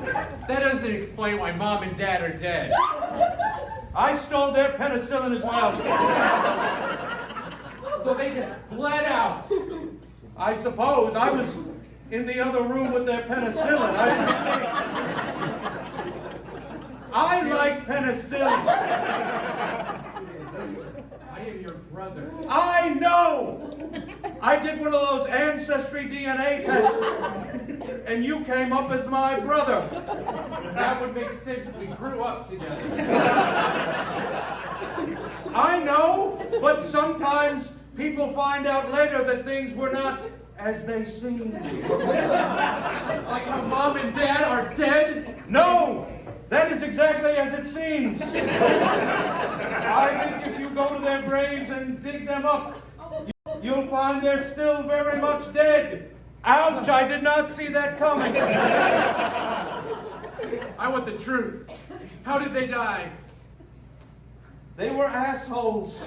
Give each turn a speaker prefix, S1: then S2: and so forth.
S1: That doesn't explain why Mom and Dad are dead.
S2: I stole their penicillin as well.
S1: So they just bled out.
S2: I suppose. I was in the other room with their penicillin. I like penicillin.
S1: I am your brother.
S2: I know! I did one of those ancestry DNA tests, and you came up as my brother.
S1: That would make sense. We grew up together.
S2: I know, but sometimes people find out later that things were not as they seemed.
S1: Like how Mom and Dad are dead?
S2: No! That is exactly as it seems. I think if you go to their graves and dig them up, you'll find they're still very much dead. Ouch, I did not see that coming.
S1: I want the truth. How did they die?
S2: They were assholes.